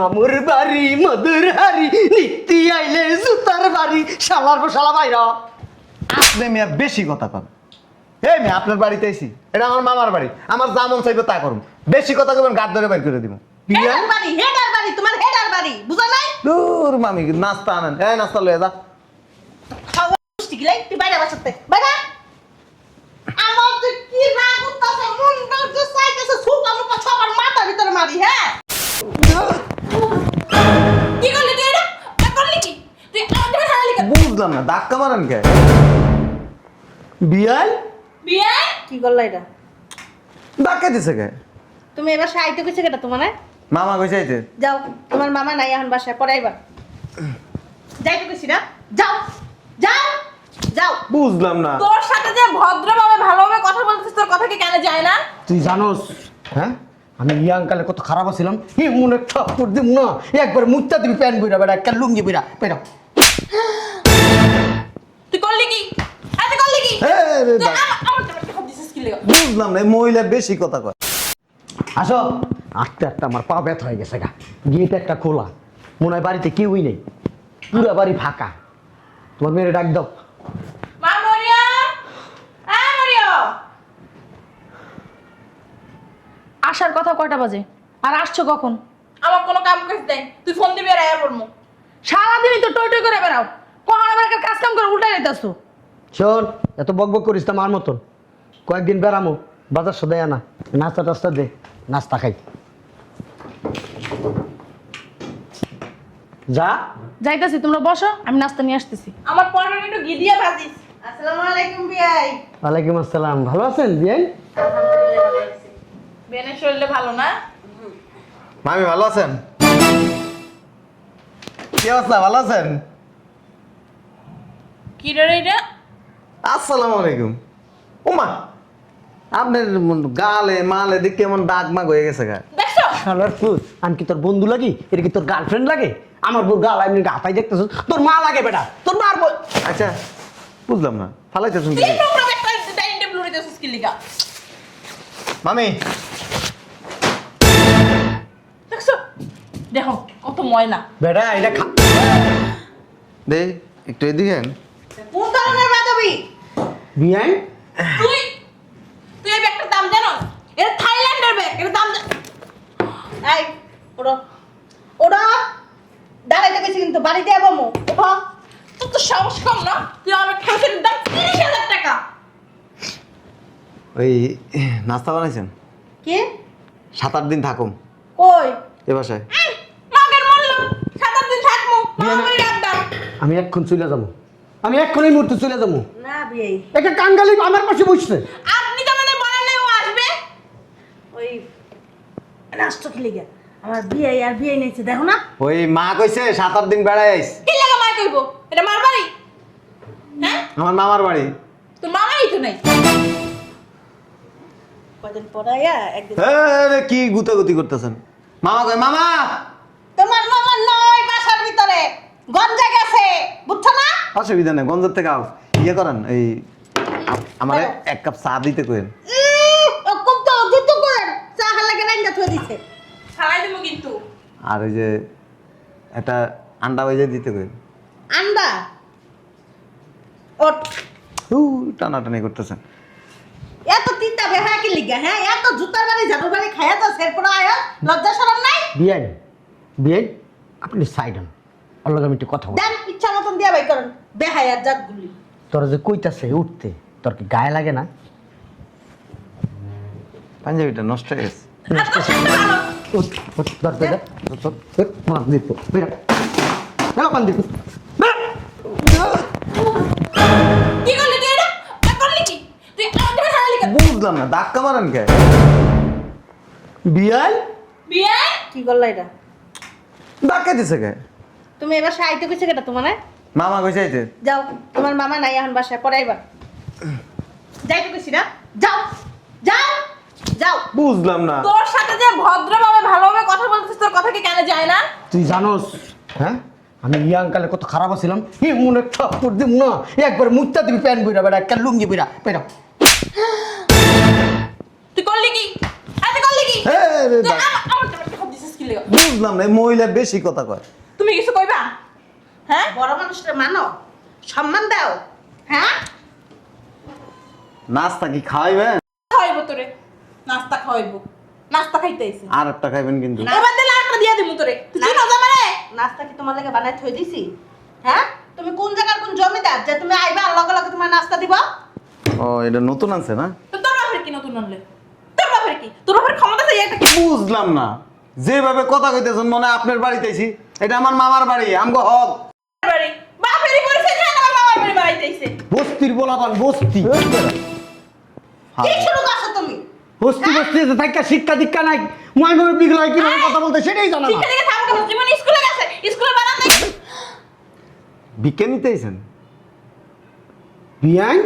মামুর বাড়ি মধুর হারি নিত্যি আইলে জুতার বাড়ি শালার শালা বাইরা। আপনি মিয়া বেশি কথা কন। এই মিয়া আপনার বাড়িতে আইছি, এটা আমার মামার বাড়ি, আমার যা মন চাইবে তা করুন। বেশি কথা কবেন গাদ ধরে বাইর করে দিব। হেডার বাড়ি হেডার বাড়ি তোমার হেডার বাড়ি বুঝা নাই? দূর মামি নাস্তা আনেন, এই নাস্তা লয়ে যা। খাওয়া মিষ্টি গিলাই তুই বাইরে বাসাতে বাইরে। আমার তো কি রাগ উঠতাছে মুন্ডা যে সাইকেছে সুপা মুপা সবার মাথা ভিতরে মারি। হ্যাঁ কি করলি তুই? এটা করলি কি তুই? আমাদের হারালি কেন? বুঝলাম না ধাক্কা মারেন কে? বিয়াই বিয়ে কি করলা এটা? ধাক্কা দিছে কে? তুমি এবার সাইতে কইছে কেটা তোমার? মামা কইছে আইতে। যাও তোমার মামা নাই এখন বাসায় পড়াইবা। যাইতে কইছি না? যাও যাও যাও। বুঝলাম না। তোর সাথে যে ভদ্রভাবে ভালোভাবে কথা বলতেছিস তোর কথা কি কেন যায় না? তুই জানোস হ্যাঁ আমি ইয়াংকালে কত খারাপ ছিলাম। ই মনে থাপ্পড় দিব না একবার মুত্তা দিবি প্যান্ট বইরা বেড়া একটা লুঙ্গি বইরা বেড়া। তুই করলি কি? তুই করলি কি? রে তুই দা- আমার তোমাকে হাত দিছিস কি লাগা? বুঝলাম না, এই মহিলা বেশি কথা কয়। আসো আস্তে আস্তে আমার পা ব্যথা হয়ে গেছে গা। গেট একটা খোলা, মনে হয় বাড়িতে কেউই নেই, পুরা বাড়ি ফাঁকা। তোমার মেয়ের ডাক দাও। মা মরিয়া, মরিয়া। আসার কথা কয়টা বাজে আর আসছো কখন? আমার কোনো কাম কাজ নাই, তুই ফোন দিবি আর আয়া পড়মু। সারাদিনই তো টই টই করে বেড়াও, কখন আবার একটা কাজ কাম করে উল্টাই যেতেছো। শোন এত বক বক করিস তো আমার মতন। কয়েকদিন বেড়ামো, বাজার সদাই আনা, নাস্তা টাস্তা দে, নাস্তা খাই যা। যাইতাছি, তোমরা বসো, আমি নাস্তা নিয়ে আসতেছি। আমার পরনে একটু ঘি দিয়া ভাজিস। আসসালামু আলাইকুম বিয়াই। ওয়ালাইকুম আসসালাম। ভালো আছেন বিয়াই? আলহামদুলিল্লাহ ভালো আছি। বেনের শরীরে ভালো না? মামি ভালো আছেন? কি অবস্থা, ভালো আছেন? কি রে এটা? আসসালামু আলাইকুম। ওমা আপনার গালে মালে দিক কেমন দাগ মাগ হয়ে গেছে গা। দেখছো? শালার ফুস, আমি কি তোর বন্ধু লাগি? এটা কি তোর গার্লফ্রেন্ড লাগে? আমার বউ গাল আমি গাতাই দেখতেছ, তোর মা লাগে বেটা, তোর মার বল। আচ্ছা বুঝলাম না, ফালাইতেছেন তুই কি? প্রোগ্রাম একটা ডাইনিং টেবিল উড়িতেছিস কি লাগা? মামি দেখছো? দেখো কত ময়লা। বেটা এটা খা। দে একটু এদিকে আন। কোন ধরনের বাদবি? বিয়াই তুই তুই এই ব্যাগটার দাম জানো? এটা থাইল্যান্ডের ব্যাগ, এর দাম এই ওড়ো ওড়ো। দাঁড়াইতে কইছি কিন্তু বাড়িতে আবামু। ওঠো। তোর তো সাহস কম না? তুই আমার খেলছেন দাম 30,000 টাকা। ওই নাস্তা বানাইছেন? কি? 7-8 দিন থাকুম কই? এ বাসায়। মাগের মূল্য 7 দিন থাকমু, মামার রাখদাম। আমি এক্ষুন চলে যাবো, আমি এক্ষুন এই মুহূর্তে চলে যাবো। না বিয়াই, একটা কাঙ্গালি আমার পাশে বসছে। আপনি তো আমাদের বলেন নাই ও আসবে। ওই রাষ্ট্র খেলে গিয়া আমার বিয়াই আর বিয়াই নেছে দেখো না। ওই মা কইছে 7-8 দিন বেড়াই আইস। কি লাগা মাই কইব? এটা মার বাড়ি? হ্যাঁ? আমার মামার বাড়ি। তোর মামাই তো নাই। কয়দিন পড়াইয়া একদিন কি গুতাগুতি করতেছেন? মামা কই মামা। তোমার মামা নয় বাসার ভিতরে গঞ্জা গেছে বুঝছো না? অসুবিধা নেই, গঞ্জের থেকে আও। ইয়ে করেন এই আমার এক কাপ চা দিতে কইেন। ও খুব তো অদ্ভুত করেন চা লাগে রাইন্দা থই দিছে। ছাড়াই দেবো কিন্তু। আর ওই যে একটা আন্ডা ভেজে দিতে কইেন। আন্ডা ওট টানাটানি করতেছেন। এত তিনটা বেহা কি লিগা? হ্যাঁ এত জুতার বাড়ি ঝাড়ুর বাড়ি খাইয়া তো সেরপর আয়া লজ্জা শরম নাই? বিয়াই বিয়াই আপনি সাইড হন, ওর লগে আমি একটু কথা বলি। দেন ইচ্ছা মতন দিয়া বাই করেন বেহায়ার জাতগুলি। তোর যে কইতাছে উঠতে, তোর কি গায়ে লাগে না? পাঞ্জাবিটা নষ্ট হয়ে গেছে। উঠ, উঠ, ধর, বেটা, ধর, ধর, মার দিত, বেটা। বেটা, পান দিত। কি করলি তুই এটা? আর করলি কি? তুই আমাদের হারালি কেন? বুঝলাম না ধাক্কা মারেন কে? বিয়াই বিয়ে? কি করলা এটা? ধাক্কা দিছে কে? তুমি এবার সাইতে কইছে কেটা তোমার? মামা কইছে আইতে। যাও তোমার মামা নাই এখন বাসায় পড়াইবা। যাইতে কইছি না? যাও যাও যাও। বুঝলাম না। তোর সাথে যে ভদ্রভাবে ভালোভাবে কথা বলতেছিস তোর কথা কি কেন যায় না? তুই জানোস হ্যাঁ আমি ইয়াংকালে কত খারাপ ছিলাম। ই মনে থাপ্পড় দিব না একবার মুত্তা দিবি প্যান্ট বইরা বেড়া একটা লুঙ্গি বইরা বেড়া। তুই করলি কি? তুই করলি কি? রে তুই দা- আমার তোমাকে হাত দিছিস কি লিগা? বুঝলাম না, এই মহিলা বেশি কথা কয়। তুমি কিছু কইবা? হ্যাঁ? বড় মানুষটা মানো, সম্মান দাও। হ্যাঁ, নাস্তা কি খাওয়াইবেন? খাওয়াইবো তোরে। নাস্তা খাওয়াইবো। নাস্তা খাইতে আইছি। আর একটা খাইবেন কিন্তু। এবার দিলে আরেকটা দিয়া দিমু তোরে। তুই চিনো জামারে? নাস্তা কি তোমার লাগে বানাই থই দিছি? হ্যাঁ, তুমি কোন জায়গার কোন জমিদার যে তুমি আইবা আর লগে লগে তোমার নাস্তা দিব? ও, এটা নতুন আছে না? তো তোর বাপের কি নতুন আনলে? তোর বাপের কি? তোর বাপের ক্ষমতা চাই একটা কি? বুঝলাম না, যেভাবে কথা কইতেছেন মনে হয় আপনার বাড়িতে আইছি। এটা আমার মামার বাড়ি, আমগো হক। বাড়ি। বাপেরই পরিচয় দেন আমার মামার বাড়ি বাড়াইতেইছে। বস্তির বলাবান বস্তি কি শুরু করছো তুমি? বস্তি বস্তি থাকা শিক্ষা দীক্ষা নাই ময়ময় বিগলাই কিভাবে কথা বলতে সেটাই জানা না শিক্ষা দিকে থামো কেন? জীবন স্কুলে গেছে। স্কুলে বারান্দায় ভিক্ষা নিতে আইছেন? বিয়াই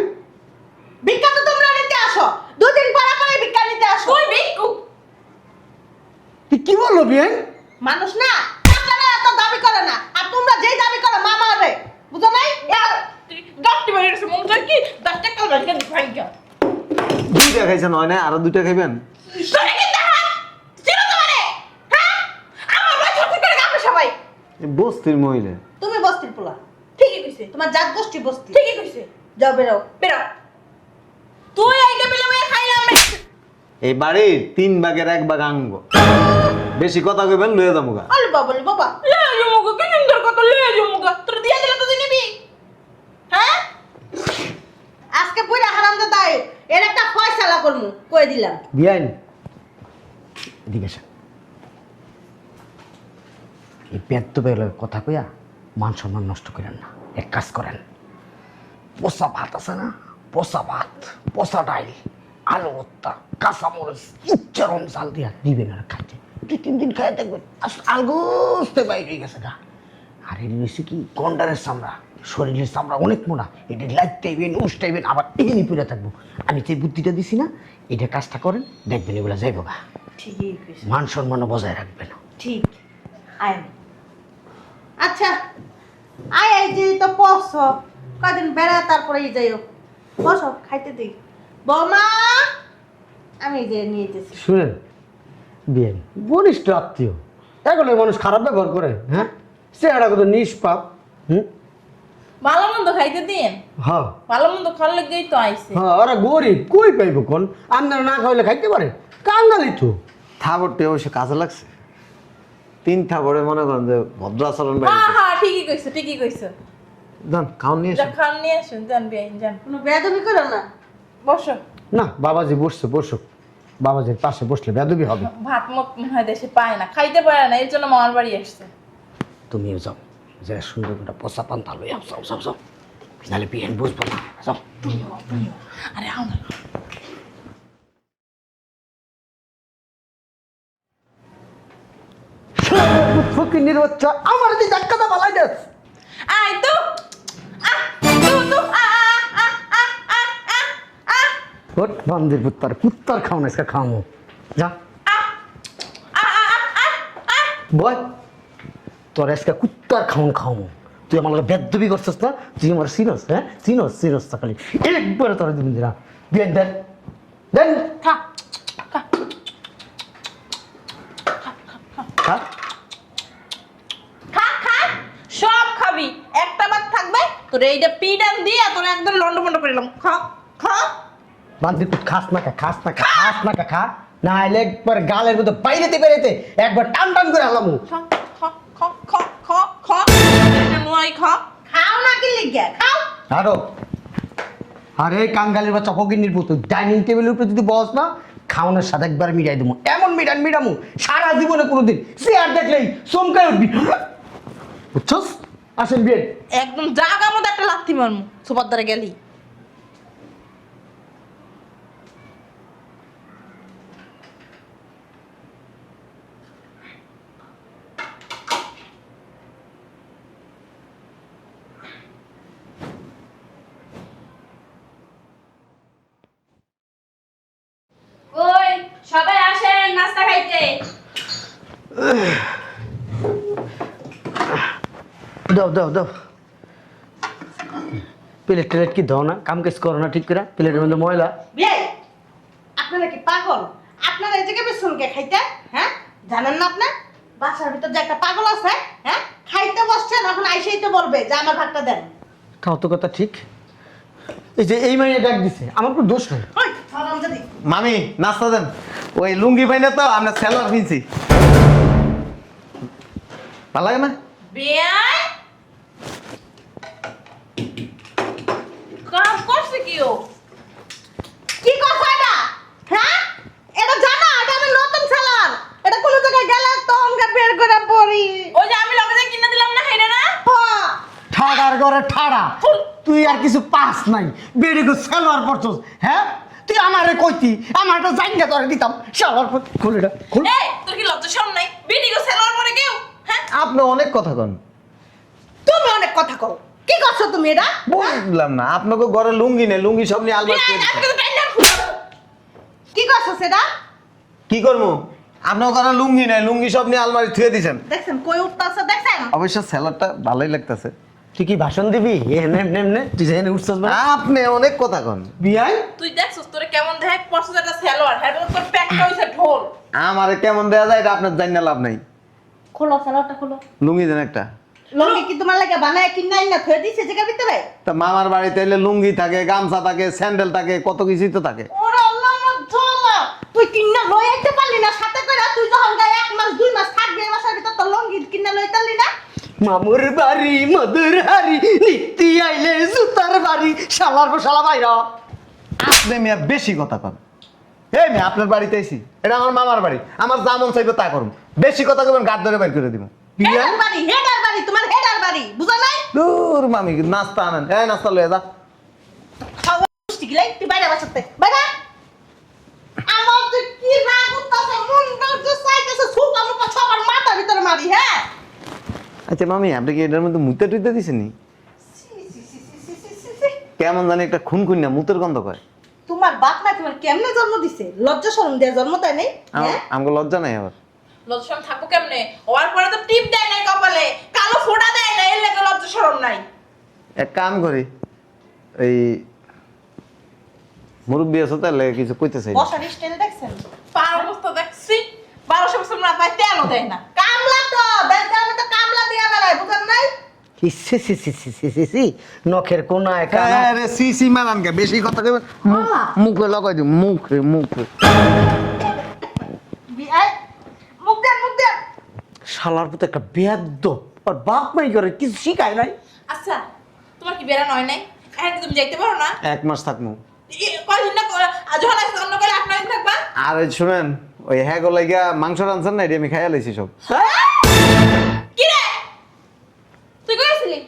ভিক্ষা তো তোমরা নিতে আসো, দুদিন পরে পরে ভিক্ষা নিতে আসো। তুই ভিক্ষু। তুই কি বললো বিয়াই মানুষ না টাকাটা এত দাবি করে না, আর তোমরা যেই দাবি করো মামা রে, বুঝো নাই? তুই 10টি বাড়ি এসে মন চাই কি 10 টাকা বাড়ি কেন ভাঙ্গা? দুইটা খাইছেন হয় না, আরো দুইটা খাইবেন? তোরে কি দেখা? চিনো তোমারে? হ্যাঁ? আমার বাড়ি সত্যি করে গাবে সবাই। এই বস্তির মহিলা। তুমি বস্তির পোলা, ঠিকই কইছে। তোমার জাত গোষ্ঠী বস্তি। ঠিকই কইছে। যাও বেরো। বেরো। তুই আইতে পেলে মেয়ে খাইলাম। এই বাড়ির 3 ভাগের 1 ভাগ আঙ্গ। বেশি কথা কইবেন লয়ে যাবো গা। আরে বাবা রে বাবা, লে জমুগা কি সুন্দর কত লে জমুগা। তোর দিয়া দিলে তো তুই নিবি। হ্যাঁ? আজকে পুরা হারামজাদা দাই, এর একটা ফয়সালা করমু, কই দিলাম। বিয়াই এদিকে আসেন। এই পেট তো বেরোলে কথা কইয়া মান সম্মান নষ্ট করেন না, এক কাজ করেন, পচা ভাত আছে না, পচা ভাত, পচা ডাইল, আলু ভর্তা, কাঁচামরিচ উচ্চারণ চাল দিয়া দিবেন আর খাইতে 2-3 দিন খাই দেখবেন আলগোস্তে বাইরে হয়ে গেছে গা। আর এর বেশি কি গন্ডারের চামড়া, শরীরের চামড়া অনেক মোটা, এটি লাইটাইবেন উষ্টাইবেন আবার এখানে পুরে থাকবো। আমি যে বুদ্ধিটা দিছি না, এটা কাজটা করেন দেখবেন এগুলো যাইব গা। ঠিকই কইছো, মান সম্মানও বজায় রাখবেন। ঠিক। আয় আচ্ছা, আয় এই যে তো পছ কদিন বেড়া তারপরে যাইও, বসো খাইতে দিই। বৌমা, আমি যে নিয়ে যেতেছি। শুনেন বিয়েন বরিষ্ঠ আত্মীয়, এখন এই মানুষ খারাপ ব্যবহার করে, হ্যাঁ চেহারা কত নিষ্পাপ। ভালো মন্দ খাইতে দিন। হ্যাঁ ভালো মন্দ খাওয়ার লাগেই তো আইছে। হ্যাঁ, ওরা গরিব কই পাইব কোন, আপনারা না খাইলে খাইতে পারে, কাঙ্গালি তো। থাবরটি অবশ্য কাজে লাগছে। 3 থাবরে মনে করেন যে ভদ্র আচরণ হ্যাঁ বাড়িতে। হ্যাঁ ঠিকই কইছো ঠিকই কইছো। যান খাওন নিয়ে যা এসে। খান নিয়ে আসুন যান বিয়াইন যান। কোনো বেয়াদবি করো না। বসো। না বাবাজি বসছে, বসুক, বাবাজির পাশে বসলে বেদবি হবে। ভাত মত মনে হয় দেশে পায় না, খাইতে পারে না, এর জন্য মামার বাড়ি আসছে। তুমিও যাও, যে সুন্দর একটা পোষা পান্তা লইয়া যাও যাও যাও, নাহলে বিয়েন বুঝবো না, যাও। আরে আও না। ফকিনির বাচ্চা আমার দি ধাক্কাটা বালাই দেস। আয় তো তু আ আ আ আ আ আ ওট বান্দির কুত্তার খাও না, আজকে খাওয়ামো, যা বয়, তোর আজকে কুত্তার খাওন খাওয়ামো। তুই আমার লগে বেদবি করছিস না, তুই আমার চিনস, হ্যাঁ চিনস চিনস তা খালি একবারে তোর দিন দিনা বিয়েন দেন দেন খা খা। খা খা সব খাবি, একটা ভাত থাকবে তোর এইটা পিডান দিয়া তোর একদম লন্ডভন্ড করে দিলাম। খা খা বান্দির পুত খাস না খা, খাস না খা, খাস না খা, না হলে একবার গালের মধ্যে বাইরেতে বেরেতে একবার টান টান করে হালামু। খা খা খা খা খা খা নয় খা। খাও না কি লিগা খাও। আরো আরে কাঙ্গালের বাচ্চা ফকিনির পুত, ডাইনিং টেবিলের উপরে যদি বস না, খাওয়ানোর সাথে একবার মিটাই দেবো, এমন মিটামু সারা জীবনে কোনোদিন চেয়ার দেখলেই চমকায় উঠবি, বুঝছস? আসেন বিয়ে। একদম জাগা মতো একটা লাথি মারমু সোফার দ্বারা গেলি। ওই সবাই আসেন নাস্তা খাইতে। দাও দাও দাও, প্লেট টেলেট কি দাও না, কাম কাজ করো না ঠিক করে, প্লেটের মধ্যে ময়লা। বিয়াই, আপনারা কি পাগল? আপনারা এই জায়গায় বেসন কে খাইতে? হ্যাঁ, জানেন না আপনি? বাসার ভিতর যে একটা পাগল আছে, হ্যাঁ, খাইতে বসছেন, এখন আইসেই তো বলবে যে আমার ভাগটা দেন। তাও তো কথা ঠিক। এই যে এই মাইনে ডাক দিছে, আমার কোনো দোষ নাই। ওই হারামজাদি। মামি নাস্তা দেন। ওই লুঙ্গি পাই না তো আমরা সেলার কিনছি। ভালো লাগে না? বেয়াই কাম করছে কি ও? কি কথা এটা? হ্যাঁ, এটা জানা, এটা আমি নতুন সেলার। এটা কোন জায়গায় গেলে তো আমরা বের করে পড়ি। ওই যে আমি লগে যে কিনে দিলাম না হেডা না? হ্যাঁ। ঠাড়ার ঘরে ঠাড়া, তুই আর কিছু পাস নাই, বেড়ে গো সেলোয়ার পড়ছস। হ্যাঁ, তুই আমারে কইতি, আমার একটা জায়গা ধরে দিতাম। শালার পর খুল এটা, খুল। এই তোর কি লজ্জা শরম নাই? বিডি গো সেলর পরে কেউ? হ্যাঁ? আপনি অনেক কথা কন। তুমি অনেক কথা কও। কি করছো তুমি এটা? বুঝলাম না, আপনাকে ঘরে লুঙ্গি নেই, লুঙ্গি সব নিয়ে আলমারি বেয়াই দিয়ে আজকে দিছেন। তো টাইম খুলো। কি করছো সেটা? কি করবো? আপনার ঘরে লুঙ্গি নেই, লুঙ্গি সব নিয়ে আলমারি থুয়ে দিছেন। দেখছেন কই উঠতাছে, দেখছেন? অবশ্য স্যালাডটা ভালোই লাগতেছে। তুই কি ভাষণ দিবি? এমনি এমনি এমনি তুই যেখানে উঠছস না আপনি অনেক কথা কন। বিয়াই। তুই দেখছস তোরে কেমন দেখায় পরশু একটা সেলর, হেড তোর প্যাকটা হইছে ঢোল। আমারে কেমন দেয়া যায় এটা আপনার জানি লাভ নাই। খোলো সেলারটা খোলো। লুঙ্গি দেন একটা। লঙ্গি কি তোমার লাগে বানায় কিনাই না থয়ে দিছে জায়গার ভিতরে? তা মামার বাড়িতে এলে লুঙ্গি থাকে, গামছা থাকে, স্যান্ডেল থাকে, কত কিছুই তো থাকে। ওরে আল্লাহ আমার জ্বালা। তুই কিন্না লই আইতে পারলি না সাথে করে? তুই যখন গায়ে 1 মাস 2 মাস থাকবি এই মাসের ভিতর তো লঙ্গি কিন্না লই তারলি না? মামুর বাড়ি মধুর হারি, নিত্যি আইলে জুতার বাড়ি, শালার পর শালা বাইরা। আপনি মিয়া বেশি কথা কন। এই মিয়া আপনার বাড়িতে আইছি, এটা আমার মামার বাড়ি, আমার যা মন চাইবে তা করুন। বেশি কথা কবেন গাদ ধরে বের করে দিব। হেডার বাড়ি, হেডার বাড়ি, তোমার হেডার বাড়ি, বুঝা নাই? দূর মামি নাস্তা আনেন, এই নাস্তা লয়ে যা। খাওয়া মিষ্টি গিলাই তুই বাইরে বাসাতে বাইরে। আমার যে কি রাগ উঠতাছে, মনটা যে চাইতেছে সুপা মুপা সবার মাথার ভিতরে মারি। হ্যাঁ, আচ্ছা মামি আপনি কি এটার মধ্যে মুতে টুইতে দিছেন নি? কেমন জানি একটা খুন খুন না মুতের গন্ধ কয়। তোমার বাপ মা তোমার কেমনে জন্ম দিছে? লজ্জা শরম দিয়ে জন্ম দেয় নাই? হ্যাঁ, আমাকে লজ্জা নাই আবার। লজ্জা শরম থাকো কেমনে? ওর পরে তো টিপ দেয় নাই কপালে, কালো ফোঁটা দেয় না, এর লাগে লজ্জা শরম নাই। এক কাম করি, এই মুরব্বী আছে তাহলে কিছু কইতে চাই না। বসার স্টাইল দেখছেন? পার অবস্থা দেখছি 1200 বছর না পায় তেলও দেয় না। কামলা তো দেখতে, আমি তো কামলা দিয়ে বেড়াই, বুঝেন নাই? সি সি সি সি সি সি সি, নখের কোনায় কানা। আরে সি সি মারান কে বেশি কথা কইবেন, মুখে লাগাই দিই, মুখে মুখে। এই, মুখ দেন, মুখ দেন। শালার পুত একটা বেয়াদ্দপ, আর বাপ মাই করে কিছু শিখায় নাই। আচ্ছা তোমার কি বেড়া নয় নাই? এখন তুমি যাইতে পারো না? 1 মাস থাকমু। কয়দিন না যখন আসতে অন্য করে 8 দিন থাকবা? আর শুনেন, ওই হ্যাঁ গো লাগিয়া মাংস রাঁধছেন না, এটি আমি খাইয়া লাইছি সব। কি রে তুই কইছিলি?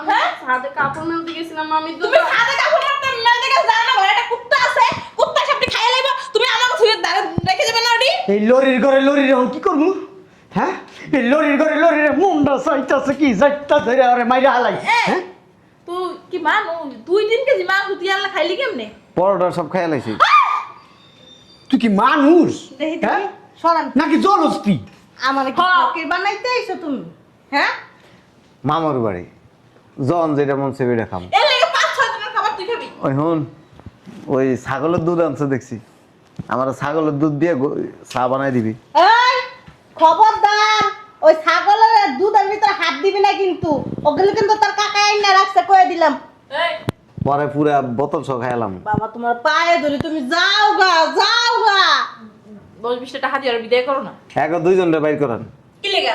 হ্যাঁ সাথে কাপড় মেলতে গেছিলাম আমি তো। তুমি সাদে কাপড় মারতে মেলতে গেছ জানো না, ঘরে একটা কুত্তা আছে, কুত্তা সবটি খাইয়া লাইবা, তুমি আমাকে ছুঁয়ে দাঁড়ে রেখে যাবে না ওটি? এই লরির ঘরে লরির এখন কি করবো? হ্যাঁ, এই লরির ঘরে লরির মুন্ডা চাইতাছে কি যাইতা ধরে আরে মাইরা হালাই। হ্যাঁ, তুই কি মানুষ 2-3 কেজি মাংস তুই আল্লাহ খাইলি কেমনে? পরোটা সব খাইয়া লাইছি। তুই কি মানুষ দেখি হ্যাঁ? দেখি, সরান। নাকি জলস্তি? আমার কি হ্যাঁ। ফকির বানাইতে আইছো তুমি? হ্যাঁ, মামার বাড়ি জন যেটা মন সেটা খাম। এর লাগে 5-6 দিনের খাবার তুই খাবি। ওই হন, ওই ছাগলের দুধ আনছে দেখছি, আমার ছাগলের দুধ দিয়ে চা বানাই দিবি। এই খবরদার, ওই ছাগলের দুধের ভিতরে হাত দিবি না কিন্তু। ওগুলো কিন্তু তোর কাকা আইনা রাখছে, কয়ে দিলাম। এই পরে পুরা বোতল সহ খাইলাম। বাবা তোমার পায়ে ধরি, তুমি যাও গা, যাও গা। 10-20 টাকা দিয়ে আর বিদায় করো না। এক দুইজনটা বাইর করেন। কি লেগা?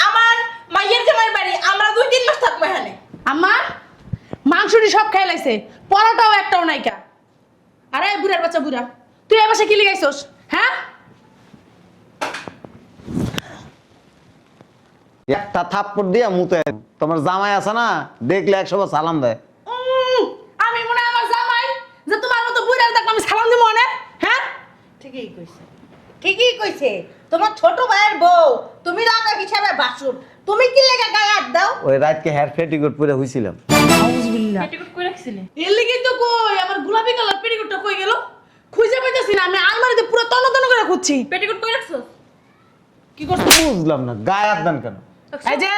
আমার মাইয়ের জামাই বাড়ি, আমরা 2-3 মাস থাকবো এখানে। আমার মাংসটি সব খাই লাইছে, পরোটাও একটাও নাইকা। আরে বুড়ার বাচ্চা বুড়া, তুই এ বাসে কি লিগাইছস? হ্যাঁ, একটা থাপ্পড় দিয়া মুতে। তোমার জামাই আছে না, দেখলে 100 বার সালাম দেয়। আমি মনে হয় আমার জামাই যে তোমার মতো বুড়ার দেখলাম আমি সালাম দিব অনেক। হ্যাঁ, ঠিকই কইছে, ঠিকই কইছে। তোমার ছোট ভাইয়ের বউ, তুমি রাগা হিসাবে বাসুর, তুমি কি লেগে গায়ে হাত দাও? ওই রাতকে হেয়ার পেটিকোট পরে হইছিলাম। আউযুবিল্লাহ। পেটিকোট কই রাখছিলি? এর লিগেই তো কই আমার গোলাপি কালার পেটিকোটটা কই গেল? খুঁজে পাইতেছি না, আমি আলমারিতে পুরো তন্ন তন্ন করে খুঁজছি। পেটিকোট কই রাখছস? কি করছো? বুঝলাম না, গায়ে হাত দেন কেন? এই যে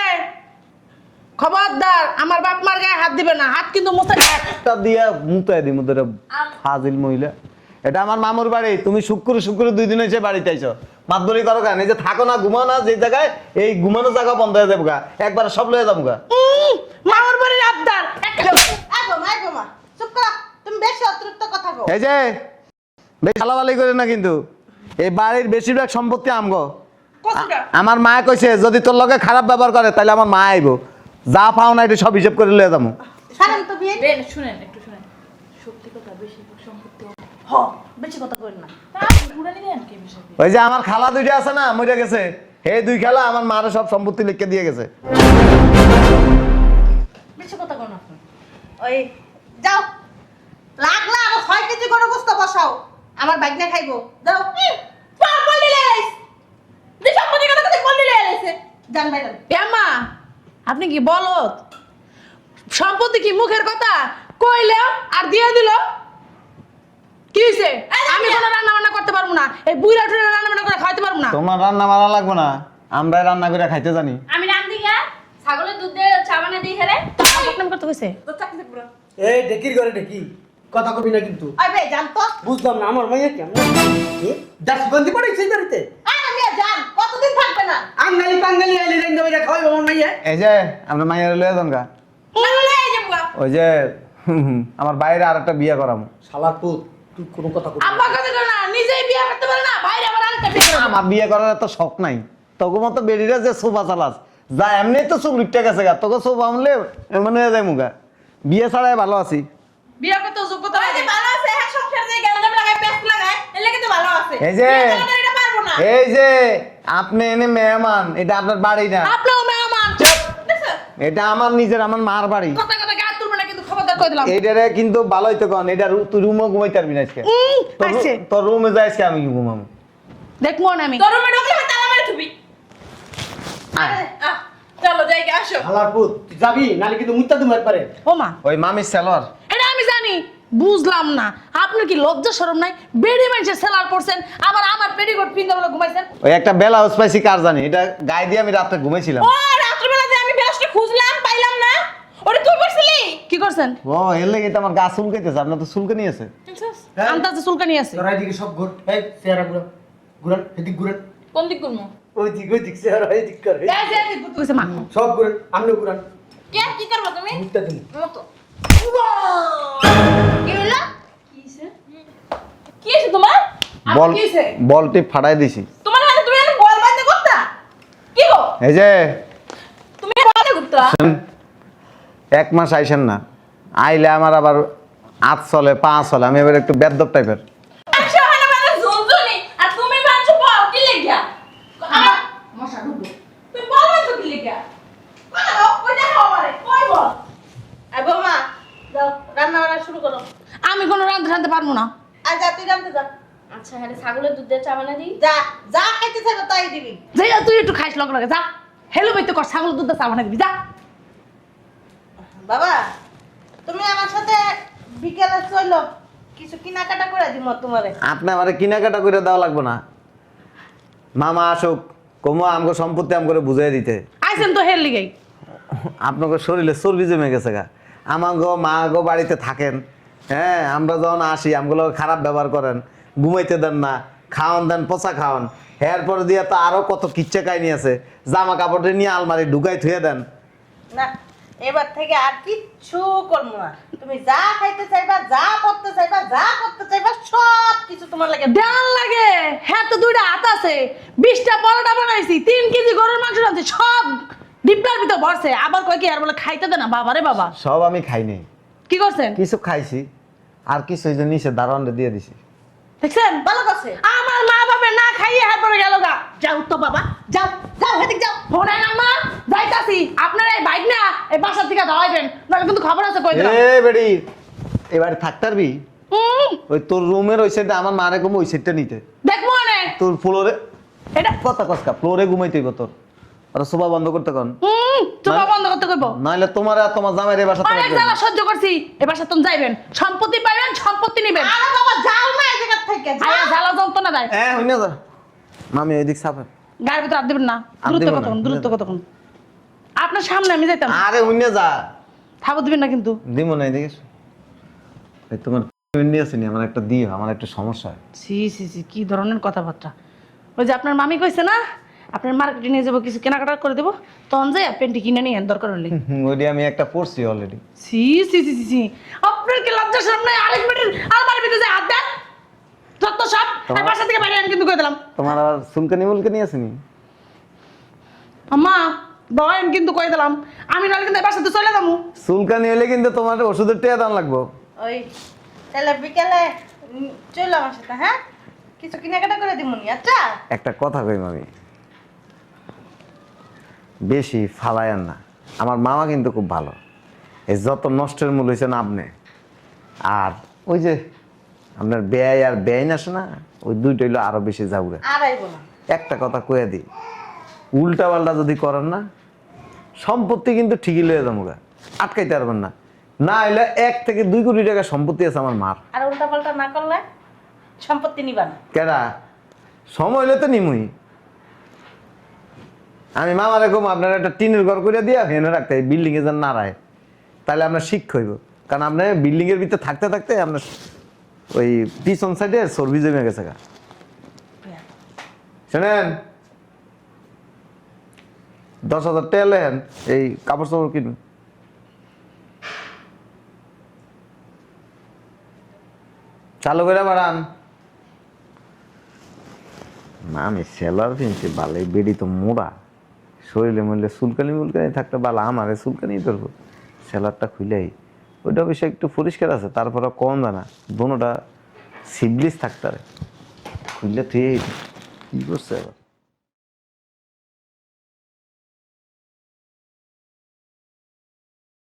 খবরদার, আমার বাপ মার গায়ে হাত দিবে না, হাত কিন্তু মোছা। একটা দিয়া মুতায় দি মুদের ফাজিল মহিলা। এটা আমার মামুর বাড়ি, তুমি শুক্র 2 দিন হয়েছে বাড়িতে আইছো, মাতবরি করো কেন? এই যে থাকো না, ঘুমাও না যে জায়গায়, এই ঘুমানোর জায়গা বন্ধ হয়ে যাবো গা, একবার সব লয়ে যাবো গা। মামার বাড়ির আবদার আই বোমা চুপ কর, তুমি বেশি অতিরিক্ত কথা কও। এই যে বেশ হালাবালি করে না কিন্তু, এই বাড়ির বেশিরভাগ সম্পত্তি আমগো। কতটা আমার মা কইছে যদি তোর লগে খারাপ ব্যবহার করে তাহলে আমার মা আইবো, যা পাও না এটা সব হিসাব করে লয়ে যাবো। সারেন তো বিয়ে বেন শুনেন একটু শুনেন, সত্যি কথা বেশি সম্পত্তি হ বেশি কথা কইন না। ঘুরে নিলেন কি বিষয়? ওই যে আমার খালা দুইটা আছে না, মরে গেছে, এই 2 খালা আমার মারে সব সম্পত্তি লিখে দিয়ে গেছে। বেশি কথা কইন না। ওই যাও, লাগলা আরো 6 কেজি করে গোস্ত বসাও, আমার বাইক না খাইবো। যাও পাপ বলি লাইস দি সম্পত্তি কথা কথা বলি লাইছে। জান ম্যাডাম। এমা আপনি কি বলত? সম্পত্তি কি মুখের কথা কইলেও আর দিয়ে দিল? কি হইছে? আমি কোনো রান্না বান্না করতে পারবো না, এই বুইরা টুইরা রান্না বান্না করে খাইতে পারবো না। তোমার রান্না মারা লাগবে না, আমরা রান্না করে খাইতে জানি। আমি রান্ধি গা ছাগলের দুধ দিয়ে চা বানা দিই হেরে বদনাম করতে কইছে? তো চাকরি পুরো। এই ডেকির ঘরে ডেকি কথা কবি না কিন্তু। আই বে জান তো। বুঝলাম না আমার মাইয়া কেমন দাসবন্দি পড়েছে বাড়িতে। আরে মিয়া জান, কতদিন থাকবে না? আঙ্গালি পাঙ্গালি আইলে রেন্দা বেটা খাওয়াই আমার মাইয়া। এই যে আমরা মাইয়ারে লয়ে যান গা, ওই যে আমার বাইরে আর একটা বিয়ে করাম। শালার পুত তুই কোনো কথা কবি আব্বা কথা কই না, নিজেই বিয়ে করতে পারে না, বাইরে আবার আরেকটা বিয়ে করে। আমার বিয়ে করার এত শখ নাই, তোকে মতো বেরিরা যে সোফা চালাস যা এমনি তো চুপ লিখতে গেছে গা, তোকে সোফা আমলে এমন হয়ে যায় মুগা। বিয়ে ছাড়াই ভালো আছি। বিয়ে করতে যোগ্যতা ওই যে লাগে। ভালো আছে হ্যাঁ, সংসার দিয়ে গেলাম লাগায় পেস্ট লাগায় এর লাগি তো ভালো আছে। এই যে বিয়ে করলে এটা পারবো না। এই যে আপনি এনে মেহমান, এটা আপনার বাড়ি না, আপনিও মেহমান। দেখছো? এটা আমার নিজের, আমার মার বাড়ি। কথা কথা গায়ে তুলবে না কিন্তু, খবরদার কই দিলাম। এইটারে কিন্তু ভালোই তো কন, এটা তুই রুমও ঘুমাইতে পারবি না আজকে। আইছে তোর রুমে যাই আজকে আমি ঘুমাবো। দেখমো না আমি। তোর রুমে ঢুকলে আমি তালা মেরে থুবি। আরে আহ, চলো যাই গে, আসো। শালার পুত তুই যাবি নালে কিন্তু মুত্তা দুমার পারে। ও মা, ওই মামির সেলর এটা আমি জানি, বুঝলাম না আপনার কি লজ্জা শরম নাই? বেডি মানুষের সেলার পড়ছেন, আবার আমার পেটিকোট পিন্দা বলে ঘুমাইছেন। ওই একটা বেলা স্পাইসি কার জানি, এটা গায়ে দিয়ে আমি রাতে ঘুমাইছিলাম। ও রাত্রিবেলা যে আমি বেলাসটা খুঁজলাম পাইলাম না, ওরে তুই করছিলি? কি করছেন? ও এর লেগে তো আমার গা চুলকাইতেছে, আপনার তো চুলকে নিয়েছে। আন্দাজে চুলকানি আছে। তোরা এদিকে সব ঘুর, এই চেহারা ঘুরা ঘুরান, এদিক ঘুরান, কোন দিক করবো? ওই দিক চেহারা এদিক করে এই যে এই ঘুরতে কইছে মা। সব ঘুরান, আমনে ঘুরান, কে কি করবো তুমি? মুত্তা দিন। মতো কি হলো? কি হয়েছে তোমার? বল কি হইছে? বলটি ফাটাই দিছি। তোমার হাতে তুমি এনে বল বাইতে করতা? কি গো? এই যে তুমি বলতে করতা? 1 মাস আইসেন না, আইলে আমার আবার হাত চলে পা চলে, আমি এবার একটু বেদ্যপ টাইপের। আচ্ছা মানে মানে ঝুনঝুনি আর তুমি বানছো বল কি লাগিয়া? আমার মশা ঢুকলো। তুমি বল বানছো কি লাগিয়া? কথা দাও, কই দেখো আমারে, কই বল? আই বোমা যাও রান্না বান্না শুরু করো। আমি কোনো রাঁধতে রাঁধতে পারবো না। আজ যা তুই রান্তে যা। আচ্ছা হ্যাঁ ছাগলের দুধ দিয়ে চা বানা দিই। যা যা খাইতে চাইবে তাই দিবি। যাই তুই একটু খাইস লগে লগে, যা হেলো বাইতে কর, ছাগল দুধ চা বানাই দিবি, যা। বাবা তুমি আমার সাথে বিকেলে চলো, কিছু কেনাকাটা করে দিব তোমারে। আপনি আমারে কেনাকাটা করে দেওয়া লাগবে না, মামা আসুক, কমো আমগো সম্পত্তি আমগরে বুঝাই দিতে। আইছেন তো হেল লিগেই। আপনাকে শরীরে চর্বি জমে গেছে গা, আমাগো মা গো বাড়িতে থাকেন, হ্যাঁ আমরা যখন আসি আমগুলো খারাপ ব্যবহার করেন, ঘুমাইতে দেন না, খাওয়ান দেন পচা খাওয়ান, এরপরে দিয়ে তো আরো কত কিচ্ছা কাহিনী আছে, জামা কাপড়ে নিয়ে আলমারি ঢুকাই থুয়ে দেন। না এবার থেকে আর কিচ্ছু করবো না, তুমি যা খাইতে চাইবা, যা পড়তে চাইবা, যা করতে চাইবা সব কিছু তোমার লাগে। দেয়াল লাগে, হ্যাঁ তো 2টা হাত আছে, 20টা পরোটা বানাইছি, 3 কেজি গরুর মাংস রাঁধছি, সব ডিপলার ভিতর ভরছে, আবার কয় কি আর বলে খাইতে দে না। বাবা রে বাবা, সব আমি খাইনি, কি করছেন? কিছু খাইছি আর কিছু এই যে নিচে দারোয়ানরে দিয়ে দিছি। দেখছেন ভালো করছে। আমার মা বাবা না খাইয়ে হাত পরে গেল গা। যাও তো বাবা, যাও যাও হেদিক যাও। ফোনে আম্মা যাইতাছি, আপনারা এই বাইক না এই বাসা থেকে দাঁড়াইবেন, নাহলে কিন্তু খবর আছে কই দিলাম। এ বেড়ি এবারে থাকতে পারবি? ওই তোর রুমের ওই সাইডে আমার মারে ঘুম ওই সাইডটা নিতে, দেখবো না তোর ফ্লোরে এটা। কথা কসকা ফ্লোরে ঘুমাইতে হইব তোর, আর সোফা বন্ধ করতে কন, চুপা বন্ধ করতে কইব। নাহলে তোমার আর তোমার জামাইয়ের বাসা অনেক জ্বালা সহ্য করছি, এ বাসা তুমি যাইবেন, সম্পত্তি পাইবেন, সম্পত্তি নিবেন। আরে বাবা যাও না এই জায়গা থেকে, যাও। আয়া জ্বালা যন্ত্রণা দেয়। হ্যাঁ হইনা যা মামি ওইদিক সাফে। গায়ের ভিতর হাত দিবেন না, দ্রুত দিব না, কতক্ষণ, দ্রুত কতক্ষণ। আপনার সামনে আমি যাইতাম, আরে হইনা যা, থাবো দিবেন না কিন্তু। দিমো না এদিকে, এই তোমার নিয়ে আসিনি, আমার একটা দিও, আমার একটা সমস্যা হয়। সি সি সি কি ধরনের কথাবার্তা! ওই যে আপনার মামি কইছে না আপনার মার্কেটে নিয়ে যাবো, কিছু কেনাকাটা করে দেবো, তখন যাই প্যান্টি কিনে নিয়ে দরকার হলে। ওইটি আমি একটা পড়ছি অলরেডি। সি সি সি সি সি আপনার কি লজ্জা শরম নাই? আরেক মিনিট আলমারির ভিতরে যায় হাত দেন, যত সব আর বাসা থেকে বাইরে আমি কিন্তু কই দিলাম। তোমার আর চুলকানি মুলকানি আসেনি? আম্মা বলেন কিন্তু কই দিলাম, আমি নাহলে কিন্তু এই বাসাতে চলে যাবো। চুলকানি হলে কিন্তু তোমার ওষুধের টেয়া দাম লাগবো। ওই তাহলে বিকেলে চলো আমার সাথে, হ্যাঁ? কিছু কেনাকাটা করে দিমুনি, আচ্ছা? একটা কথা কই মামি, বেশি ফালায়েন না। আমার মামা কিন্তু খুব ভালো, এই যত নষ্টের মূল হয়েছে না আপনি। আর ওই যে আপনার ব্যয় আর ব্যয় আসে না, ওই দুইটা হইলো আরো বেশি যাবে। আর আইবো না। একটা কথা কয়ে দিই, উল্টা পাল্টা যদি করেন না, সম্পত্তি কিন্তু ঠিকই লয়ে যাবো, আটকাইতে পারবেন না। না হইলে 1 থেকে 2 কোটি টাকা সম্পত্তি আছে আমার মার। আর উল্টাপাল্টা না করলে সম্পত্তি নিবা না। কেডা সময় হইলে তো নিমুই। আমি মামারে কম আপনার একটা টিনের ঘর করে দিয়া ভেনে রাখতে, বিল্ডিং এ যেন না রায়, তাহলে আপনার শিক্ষা হইব। কারণ আপনার বিল্ডিং এর ভিতরে থাকতে থাকতে আপনার ওই পিছন সাইডে চর্বি জমে গেছে গা। শোনেন, 10,000 টাকা লেন, এই কাপড় চাপড় কিনুন। চালু করে বাড়ান না। আমি সেলার কিনছি বাল, এই বেডি তো মোড়া, শরীরে মরলে চুলকানি মুলকানি থাকতে বালা, আমারে চুলকানি ধরবো। সেলারটা খুলেই ওইটা অবশ্য একটু পরিষ্কার আছে, তারপরে কম জানা দোনোটা সিবলিস থাকতে খুললে তুই কি করছে আবার।